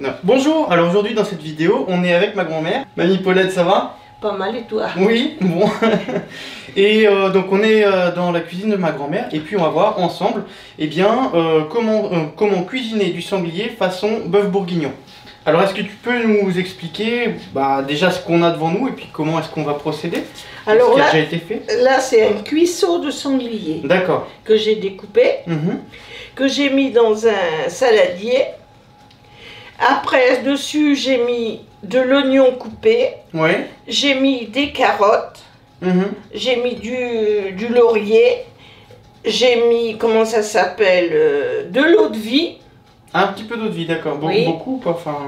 Non. Bonjour, alors aujourd'hui dans cette vidéo, on est avec ma grand-mère. Mamie Paulette, ça va? Pas mal, et toi? Oui, bon. Et donc on est dans la cuisine de ma grand-mère et puis on va voir ensemble comment cuisiner du sanglier façon bœuf bourguignon. Alors est-ce que tu peux nous expliquer déjà ce qu'on a devant nous et puis comment est-ce qu'on va procéder? Alors ce qui là, a déjà été fait? Là c'est un cuisseau de sanglier. D'accord. Que j'ai découpé, que j'ai mis dans un saladier. Après, dessus, j'ai mis de l'oignon coupé, Ouais. J'ai mis des carottes, j'ai mis du laurier, j'ai mis, comment ça s'appelle, de l'eau de vie. Un petit peu d'eau de vie, d'accord. Oui. Beaucoup ou pas? Enfin...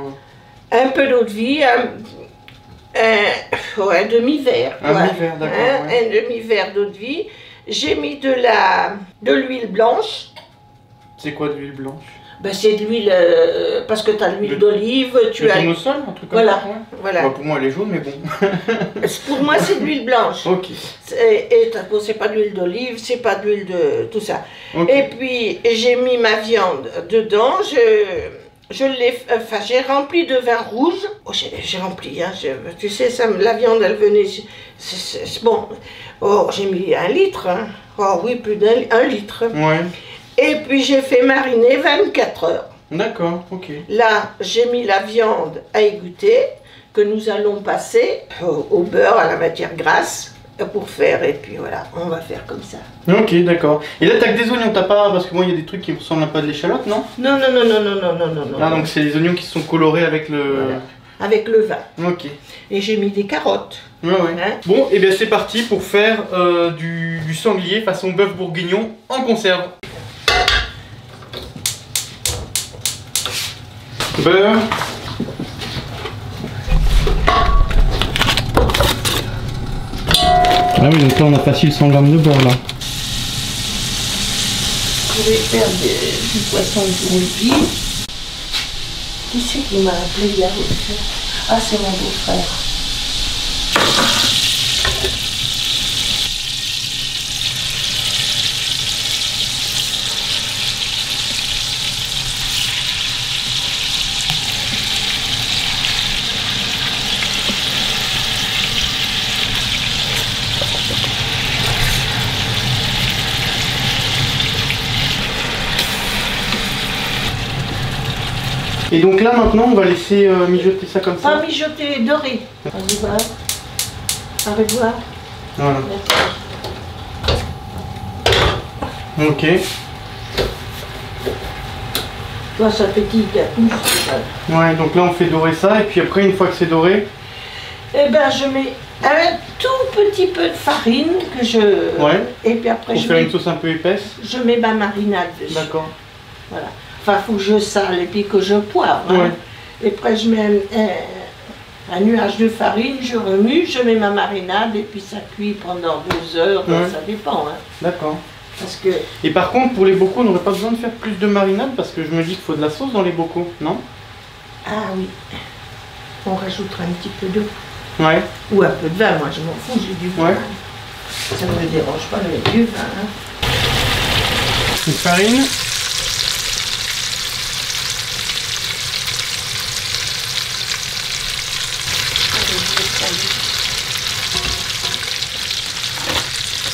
Un peu d'eau de vie, un demi-verre. Un demi-verre, d'accord. Ouais. Un demi-verre d'eau de vie. J'ai mis de l'huile blanche. C'est quoi de l'huile blanche? Ben, c'est de l'huile, parce que tu as l'huile d'olive, tu as... tournesol, un truc comme voilà, ça, ouais. Voilà. Bah, pour moi elle est jaune, mais bon. Pour moi c'est de l'huile blanche. Ok. Et bon, c'est pas de l'huile d'olive, c'est pas de l'huile de tout ça. Okay. Et puis j'ai mis ma viande dedans, j'ai rempli de vin rouge. Oh, j'ai rempli, hein, tu sais, la viande elle venait, bon, oh, j'ai mis 1 litre, hein. Oh oui, plus d'1 litre. Ouais. Et puis j'ai fait mariner 24 heures. D'accord, ok. Là, j'ai mis la viande à égoutter, que nous allons passer au beurre, à la matière grasse, pour faire, et puis voilà, on va faire comme ça. Ok, d'accord. Et là, t'as que des oignons, t'as pas... Parce que moi, il y a des trucs qui me ressemblent un peu à de l'échalote, non? Non. Ah, donc c'est les oignons qui sont colorés avec le... Voilà. Avec le vin. Ok. Et j'ai mis des carottes. Ouais, ouais. Hein? Bon, et bien c'est parti pour faire du sanglier façon bœuf bourguignon en conserve. Beurre. Ah oui, donc là on a facile 100 g de beurre là. Je vais faire du poisson brouilli. Qui c'est qui m'a appelé là? Ah, c'est mon beau-frère. Et donc là maintenant on va laisser mijoter ça comme ça. Pas mijoter, doré. Allez voir. Allez voir. Voilà. Ok. Toi, ça pétille à tous. Ouais, donc là on fait dorer ça et puis après une fois que c'est doré... Eh ben je mets un tout petit peu de farine que je... Ouais. Et puis après Pour faire une sauce un peu épaisse. Je mets ma marinade dessus. D'accord. Voilà. Enfin, il faut que je sale et puis que je poivre. Hein. Ouais. Et après, je mets un nuage de farine, je remue, je mets ma marinade et puis ça cuit pendant 2 heures, ça dépend. Hein. D'accord. Parce que... Et par contre, pour les bocaux, on n'aurait pas besoin de faire plus de marinade parce que je me dis qu'il faut de la sauce dans les bocaux, non? Ah oui. On rajoutera un petit peu d'eau. Ouais. Ou un peu de vin, moi je m'en fous, j'ai du vin. Ouais. Ça ne me dérange pas de mettre du vin. Hein. Une farine.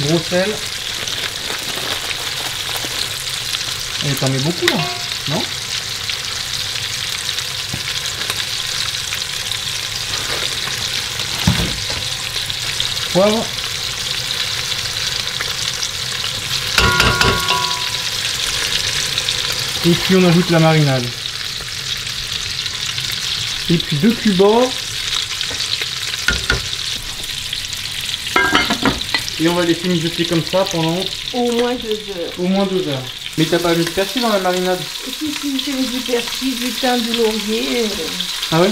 Gros sel. Et t'en mets beaucoup là, non? Poivre. Et puis on ajoute la marinade. Et puis 2 cubes. Et on va laisser mijoter comme ça pendant... Au moins 2 heures. Au moins 2 heures. Mais t'as pas mis de persil dans la marinade? Si, j'ai mis du persil, du thym, du laurier. Ah ouais?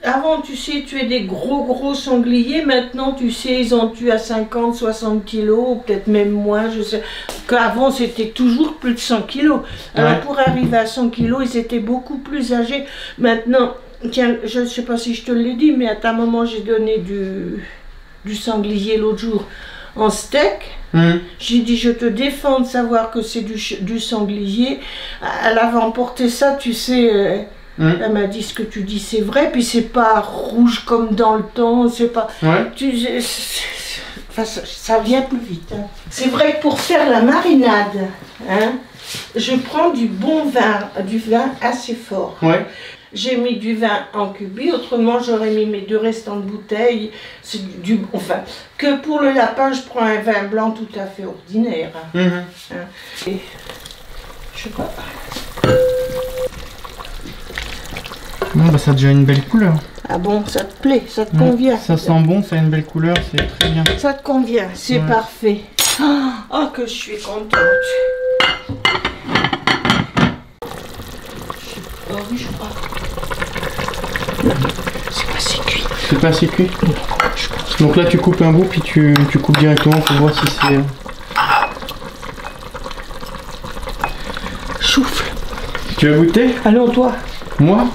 Avant, tu sais, tuer des gros sangliers. Maintenant, tu sais, ils en tuent à 50, 60 kilos, peut-être même moins. Je sais qu'avant, c'était toujours plus de 100 kilos. Alors, pour arriver à 100 kilos, ils étaient beaucoup plus âgés. Maintenant, tiens, je ne sais pas si je te l'ai dit, mais à ta maman, j'ai donné du sanglier l'autre jour. en steak. J'ai dit, je te défends de savoir que c'est du sanglier. Elle avait emporté ça, tu sais, Elle m'a dit ce que tu dis, c'est vrai, puis c'est pas rouge comme dans le temps, c'est pas... Ouais. Enfin, ça vient plus vite. Hein. C'est vrai que pour faire la marinade, hein, je prends du bon vin, du vin assez fort. Ouais. J'ai mis du vin en cubi, autrement j'aurais mis mes 2 restants de bouteille. C'est du, enfin, que pour le lapin, je prends un vin blanc tout à fait ordinaire. Hein. Et, je sais pas. Non, bah ça a déjà une belle couleur. Ah bon, ça te plaît, ça te convient. Ça sent bon, ça a une belle couleur, c'est très bien. Ça te convient, c'est parfait. Oh, que je suis contente. Oh oui, je crois. C'est pas assez cuit. C'est pas assez cuit? Donc là tu coupes un bout puis tu coupes directement pour voir si c'est... Choufle. Tu veux goûter? Allons toi. Moi?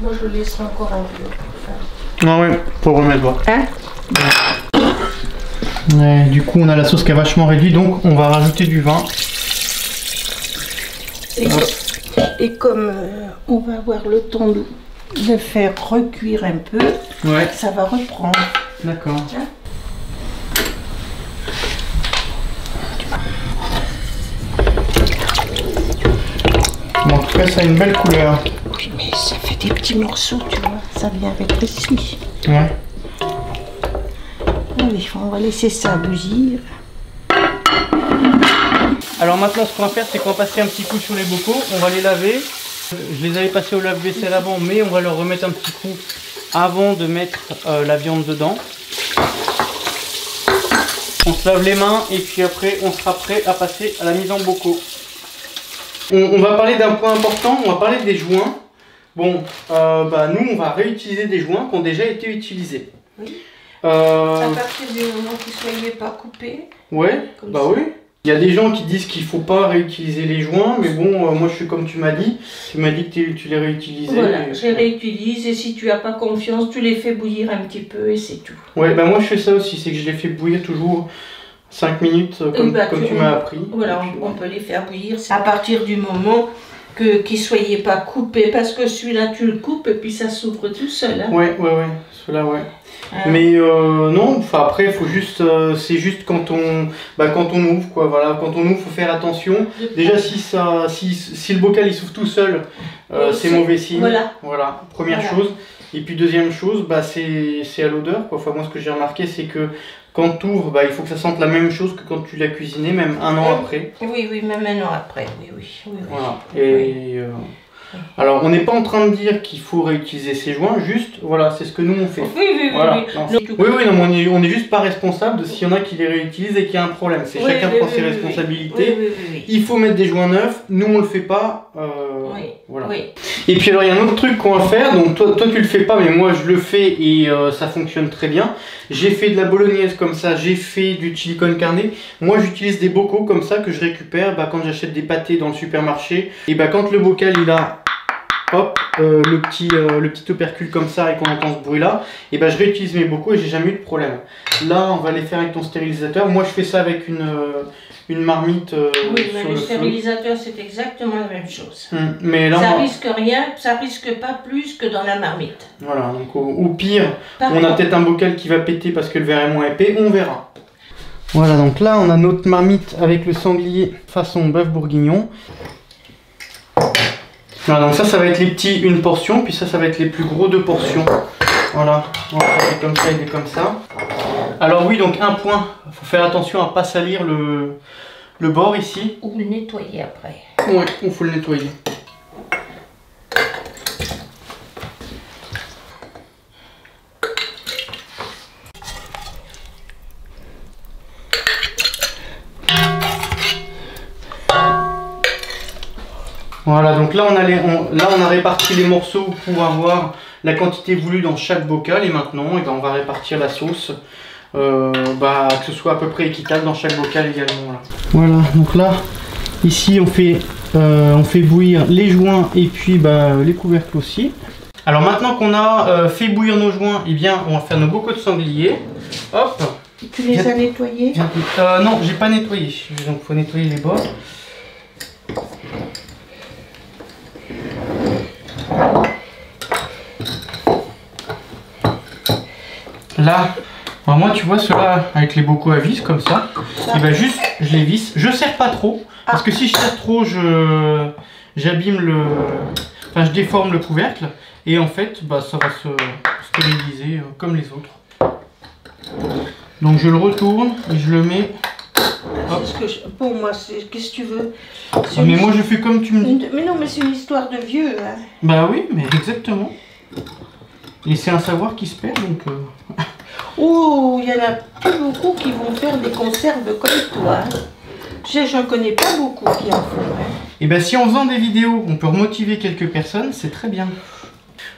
Moi je le laisserai encore un peu. Ah ouais, pour remettre voir. Hein? Ouais, du coup on a la sauce qui a vachement réduit, donc on va rajouter du vin. Et comme on va avoir le temps de faire recuire un peu, ça va reprendre. D'accord. Hein? Bon, en tout cas ça a une belle couleur. Oui, mais ça fait des petits morceaux, tu vois, ça vient rétrécir. Ouais. Allez, on va laisser ça bouillir. Alors maintenant ce qu'on va faire c'est qu'on va passer un petit coup sur les bocaux, on va les laver. Je les avais passés au lave-vaisselle avant, mais on va leur remettre un petit coup avant de mettre la viande dedans. On se lave les mains et puis après on sera prêt à passer à la mise en bocaux. On va parler d'un point important, on va parler des joints. Bon, nous on va réutiliser des joints qui ont déjà été utilisés. Oui. À partir du moment qu'ils ne soient pas coupés. Ouais, bah ça. Oui. Il y a des gens qui disent qu'il ne faut pas réutiliser les joints, mais bon, moi je suis comme tu m'as dit. Tu m'as dit que tu les réutilisais. Voilà, je les réutilise et si tu n'as pas confiance, tu les fais bouillir un petit peu et c'est tout. Ouais, bah moi je fais ça aussi, c'est que je les fais bouillir toujours 5 minutes comme tu m'as appris. Voilà, on peut les faire bouillir à partir du moment qu'ils ne soient pas coupés, parce que celui-là tu le coupes et puis ça s'ouvre tout seul. Hein. Ouais, celui-là ouais. Mais non, enfin après il faut juste, c'est juste quand on ouvre quoi, voilà, quand on ouvre faut faire attention. Déjà si le bocal il s'ouvre tout seul, c'est mauvais signe. Voilà, première chose. Et puis deuxième chose, c'est à l'odeur quoi. Enfin moi ce que j'ai remarqué c'est que quand tu ouvres, il faut que ça sente la même chose que quand tu l'as cuisiné, même un an après. Oui, même un an après, oui. Voilà. Et alors, on n'est pas en train de dire qu'il faut réutiliser ces joints, juste, voilà, c'est ce que nous on fait. Oui. Voilà. Non, mais on n'est juste pas responsable de s'il y en a qui les réutilisent et qu'il y a un problème. C'est chacun prend ses responsabilités. Il faut mettre des joints neufs, nous on le fait pas. Voilà. Et puis alors, il y a un autre truc qu'on va faire, donc toi tu le fais pas, mais moi je le fais et ça fonctionne très bien. J'ai fait de la bolognaise comme ça, j'ai fait du chili con carne. Moi j'utilise des bocaux comme ça que je récupère quand j'achète des pâtés dans le supermarché. Et quand le bocal il a hop, le petit opercule comme ça et qu'on entend ce bruit là, et je réutilise mes bocaux et j'ai jamais eu de problème. Là on va les faire avec ton stérilisateur. Moi je fais ça avec une marmite oui, mais le stérilisateur c'est exactement la même chose. Mais là, ça risque rien, ça risque pas plus que dans la marmite. Voilà, donc au pire, on a peut-être un bocal qui va péter parce que le verre est moins épais, on verra. Voilà, donc là on a notre marmite avec le sanglier façon bœuf bourguignon. Voilà, donc ça va être les petits, une portion, puis ça va être les plus gros, 2 portions. Voilà, on va faire comme ça et des comme ça. Alors oui, donc un point, il faut faire attention à ne pas salir le bord ici. Ou le nettoyer après. Oui, il faut le nettoyer. Voilà, donc là on a réparti les morceaux pour avoir la quantité voulue dans chaque bocal et maintenant on va répartir la sauce que ce soit à peu près équitable dans chaque bocal également. Là. Voilà, donc là ici on fait bouillir les joints et puis les couvercles aussi. Alors maintenant qu'on a fait bouillir nos joints, on va faire nos bocaux de sanglier. Hop. Tu les as nettoyés? Non, j'ai pas nettoyé, donc il faut nettoyer les bords. là, alors moi tu vois ceux-là avec les bocaux à vis comme ça, et ben juste je les visse, je serre pas trop, parce que si je serre trop j'abîme le, enfin je déforme le couvercle, et en fait bah, ça va se stériliser comme les autres. Donc je le retourne et je le mets. Pour moi, qu'est-ce que tu veux? Mais moi je fais comme tu me dis. Mais non, mais c'est une histoire de vieux. Hein. Bah oui, mais exactement. Et c'est un savoir qui se perd donc. Oh, il y en a pas beaucoup qui vont faire des conserves comme toi. Hein. J'en connais pas beaucoup qui en font. Hein. Et ben si en faisant des vidéos, on peut remotiver quelques personnes, c'est très bien.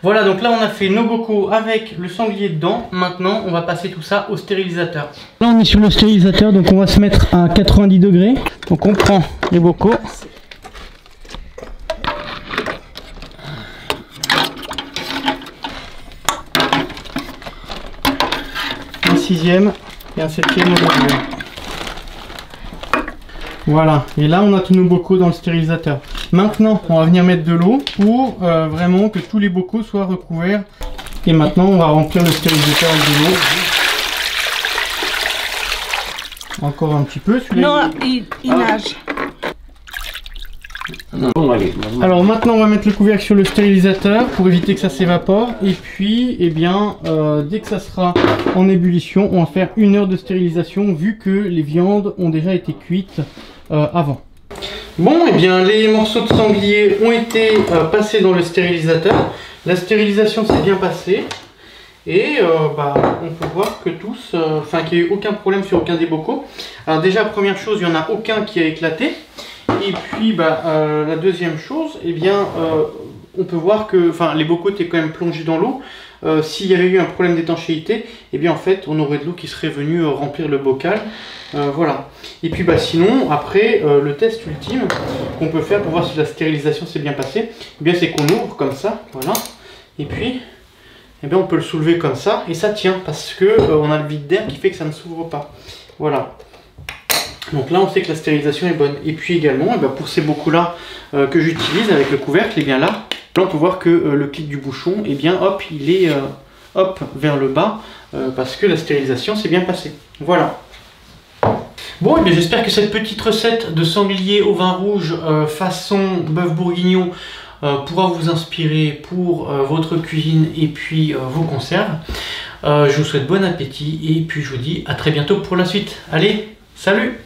Voilà, donc là on a fait nos bocaux avec le sanglier dedans. Maintenant on va passer tout ça au stérilisateur. Là on est sur le stérilisateur, donc on va se mettre à 90 degrés. Donc on prend les bocaux. Un 6e et un 7e au deuxième. Voilà, et là on a tous nos bocaux dans le stérilisateur. Maintenant on va venir mettre de l'eau pour vraiment que tous les bocaux soient recouverts. Et maintenant on va remplir le stérilisateur avec de l'eau. Encore un petit peu. Non, il nage. Alors maintenant on va mettre le couvercle sur le stérilisateur pour éviter que ça s'évapore. Et puis eh bien dès que ça sera en ébullition, on va faire 1 heure de stérilisation vu que les viandes ont déjà été cuites avant. Bon, et bien les morceaux de sanglier ont été passés dans le stérilisateur. La stérilisation s'est bien passée. Et bah, on peut voir que tous, qu'il n'y a eu aucun problème sur aucun des bocaux. Alors déjà, première chose, il n'y en a aucun qui a éclaté. Et puis bah, la deuxième chose, eh bien, on peut voir que les bocaux étaient quand même plongés dans l'eau. S'il y avait eu un problème d'étanchéité, eh bien en fait on aurait de l'eau qui serait venue remplir le bocal. Voilà. Et puis bah, sinon, après, le test ultime qu'on peut faire pour voir si la stérilisation s'est bien passée, eh bien c'est qu'on ouvre comme ça, voilà. Et puis, eh bien, on peut le soulever comme ça et ça tient parce que on a le vide d'air qui fait que ça ne s'ouvre pas. Voilà. Donc là on sait que la stérilisation est bonne. Et puis également eh bien, pour ces bocaux là que j'utilise avec le couvercle, et bien là on peut voir que le clic du bouchon, et bien hop, il est hop vers le bas parce que la stérilisation s'est bien passée. Voilà. Bon, et bien j'espère que cette petite recette de sanglier au vin rouge façon bœuf bourguignon pourra vous inspirer pour votre cuisine et puis vos conserves. Je vous souhaite bon appétit et puis je vous dis à très bientôt pour la suite. Allez, salut!